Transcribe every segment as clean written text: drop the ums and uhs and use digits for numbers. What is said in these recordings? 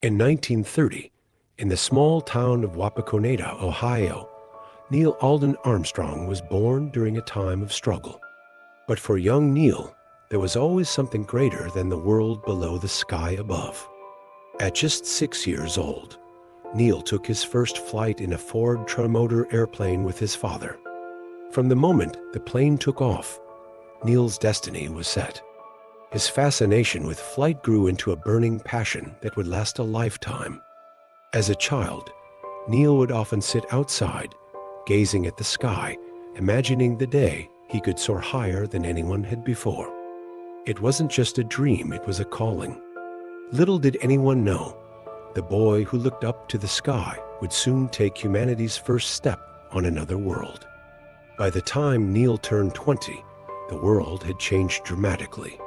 In 1930, in the small town of Wapakoneta, Ohio, Neil Armstrong was born during a time of struggle. But for young Neil, there was always something greater than the world below the sky above. At just 6 years old, Neil took his first flight in a Ford trimotor airplane with his father. From the moment the plane took off, Neil's destiny was set. His fascination with flight grew into a burning passion that would last a lifetime. As a child, Neil would often sit outside, gazing at the sky, imagining the day he could soar higher than anyone had before. It wasn't just a dream, it was a calling. Little did anyone know, the boy who looked up to the sky would soon take humanity's first step on another world. By the time Neil turned 20, the world had changed dramatically.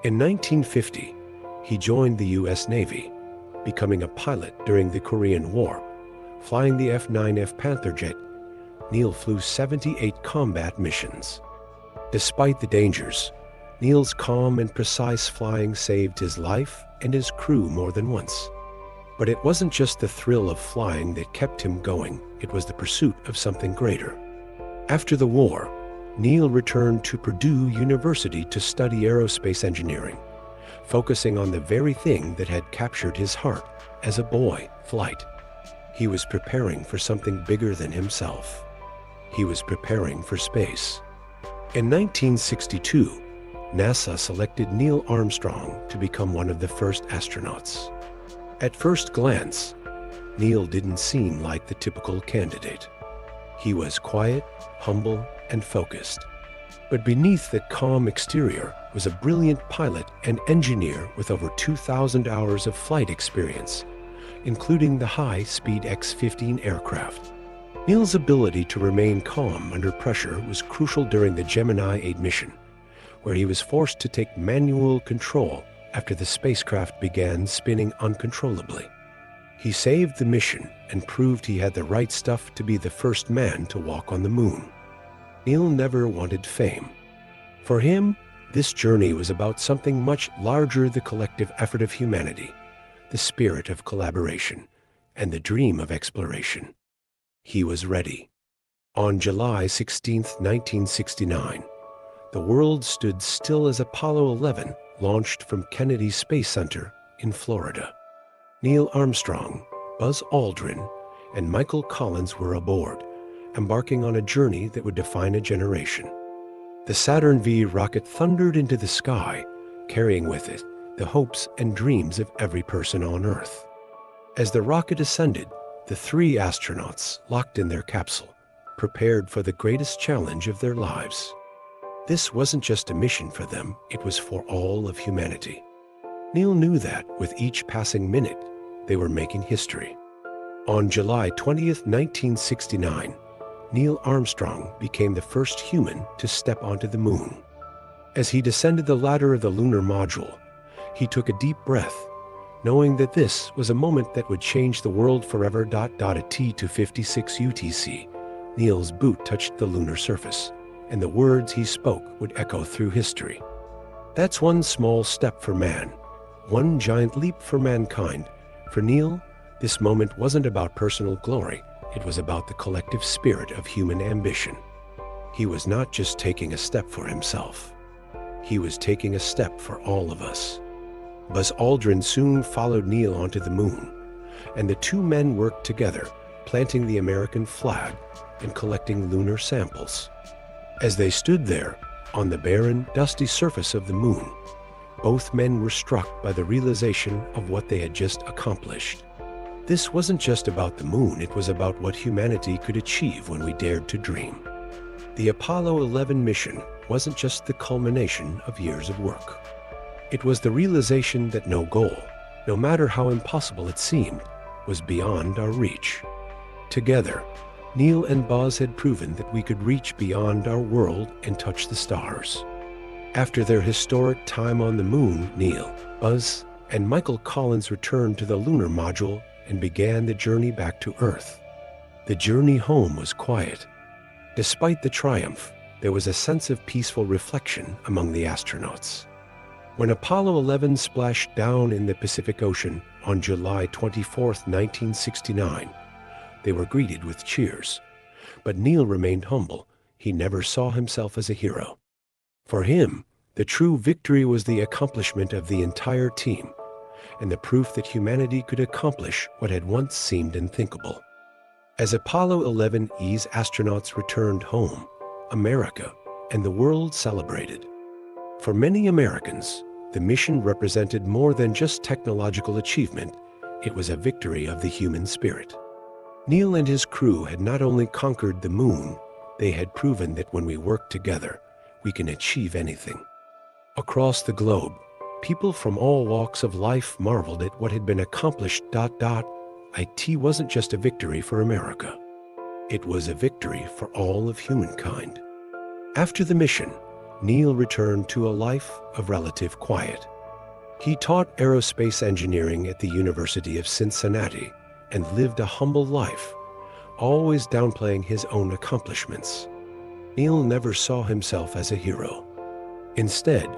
In 1950, he joined the U.S. Navy, becoming a pilot during the Korean War. Flying the F-9F Panther jet, Neil flew 78 combat missions. Despite the dangers, Neil's calm and precise flying saved his life and his crew more than once. But it wasn't just the thrill of flying that kept him going, it was the pursuit of something greater. After the war, Neil returned to Purdue University to study aerospace engineering, focusing on the very thing that had captured his heart as a boy: flight. He was preparing for something bigger than himself. He was preparing for space. In 1962, NASA selected Neil Armstrong to become one of the first astronauts. At first glance, Neil didn't seem like the typical candidate. He was quiet, humble, and focused. But beneath that calm exterior was a brilliant pilot and engineer with over 2,000 hours of flight experience, including the high-speed X-15 aircraft. Neil's ability to remain calm under pressure was crucial during the Gemini 8 mission, where he was forced to take manual control after the spacecraft began spinning uncontrollably. He saved the mission and proved he had the right stuff to be the first man to walk on the moon. Neil never wanted fame. For him, this journey was about something much larger: the collective effort of humanity, the spirit of collaboration, and the dream of exploration. He was ready. On July 16, 1969, the world stood still as Apollo 11 launched from Kennedy Space Center in Florida. Neil Armstrong, Buzz Aldrin, and Michael Collins were aboard, embarking on a journey that would define a generation. The Saturn V rocket thundered into the sky, carrying with it the hopes and dreams of every person on Earth. As the rocket ascended, the three astronauts, locked in their capsule, prepared for the greatest challenge of their lives. This wasn't just a mission for them, it was for all of humanity. Neil knew that with each passing minute, they were making history. On July 20, 1969, Neil Armstrong became the first human to step onto the moon. As he descended the ladder of the lunar module, he took a deep breath, knowing that this was a moment that would change the world forever. At 2:56 UTC, Neil's boot touched the lunar surface, and the words he spoke would echo through history. That's one small step for man, one giant leap for mankind. For Neil, this moment wasn't about personal glory, it was about the collective spirit of human ambition. He was not just taking a step for himself, he was taking a step for all of us. Buzz Aldrin soon followed Neil onto the moon, and the two men worked together, planting the American flag and collecting lunar samples. As they stood there, on the barren, dusty surface of the moon, both men were struck by the realization of what they had just accomplished. This wasn't just about the moon, it was about what humanity could achieve when we dared to dream. The Apollo 11 mission wasn't just the culmination of years of work. It was the realization that no goal, no matter how impossible it seemed, was beyond our reach. Together, Neil and Buzz had proven that we could reach beyond our world and touch the stars. After their historic time on the moon, Neil, Buzz, and Michael Collins returned to the lunar module and began the journey back to Earth. The journey home was quiet. Despite the triumph, there was a sense of peaceful reflection among the astronauts. When Apollo 11 splashed down in the Pacific Ocean on July 24, 1969. They were greeted with cheers. But Neil remained humble. He never saw himself as a hero. For him, the true victory was the accomplishment of the entire team, and the proof that humanity could accomplish what had once seemed unthinkable. As Apollo 11's astronauts returned home, America and the world celebrated. For many Americans, the mission represented more than just technological achievement. It was a victory of the human spirit. Neil and his crew had not only conquered the moon, they had proven that when we work together, we can achieve anything. Across the globe, people from all walks of life marveled at what had been accomplished. It wasn't just a victory for America. It was a victory for all of humankind. After the mission, Neil returned to a life of relative quiet. He taught aerospace engineering at the University of Cincinnati and lived a humble life, always downplaying his own accomplishments. Neil never saw himself as a hero. Instead,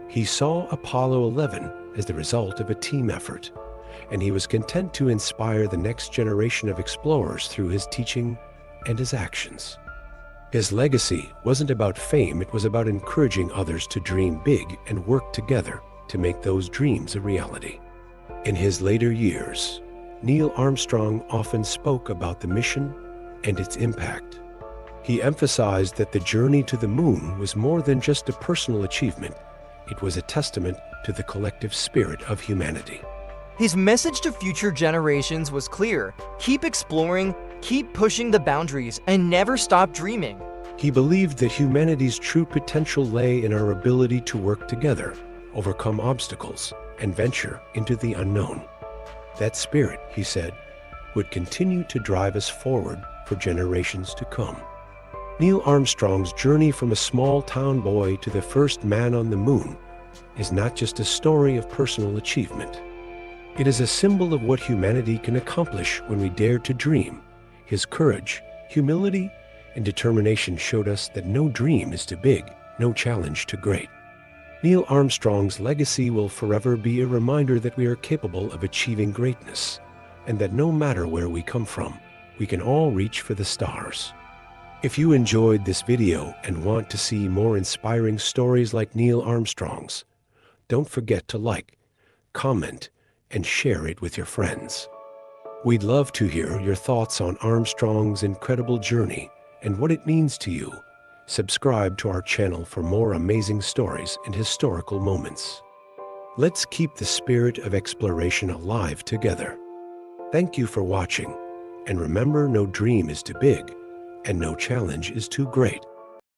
he saw Apollo 11 as the result of a team effort, and he was content to inspire the next generation of explorers through his teaching and his actions. His legacy wasn't about fame, it was about encouraging others to dream big and work together to make those dreams a reality. In his later years, Neil Armstrong often spoke about the mission and its impact. He emphasized that the journey to the moon was more than just a personal achievement. It was a testament to the collective spirit of humanity. His message to future generations was clear: keep exploring, keep pushing the boundaries, and never stop dreaming. He believed that humanity's true potential lay in our ability to work together, overcome obstacles, and venture into the unknown. That spirit, he said, would continue to drive us forward for generations to come. Neil Armstrong's journey from a small-town boy to the first man on the moon is not just a story of personal achievement. It is a symbol of what humanity can accomplish when we dare to dream. His courage, humility, and determination showed us that no dream is too big, no challenge too great. Neil Armstrong's legacy will forever be a reminder that we are capable of achieving greatness, and that no matter where we come from, we can all reach for the stars. If you enjoyed this video and want to see more inspiring stories like Neil Armstrong's, don't forget to like, comment, and share it with your friends. We'd love to hear your thoughts on Armstrong's incredible journey and what it means to you. Subscribe to our channel for more amazing stories and historical moments. Let's keep the spirit of exploration alive together. Thank you for watching, and remember, no dream is too big, and no challenge is too great.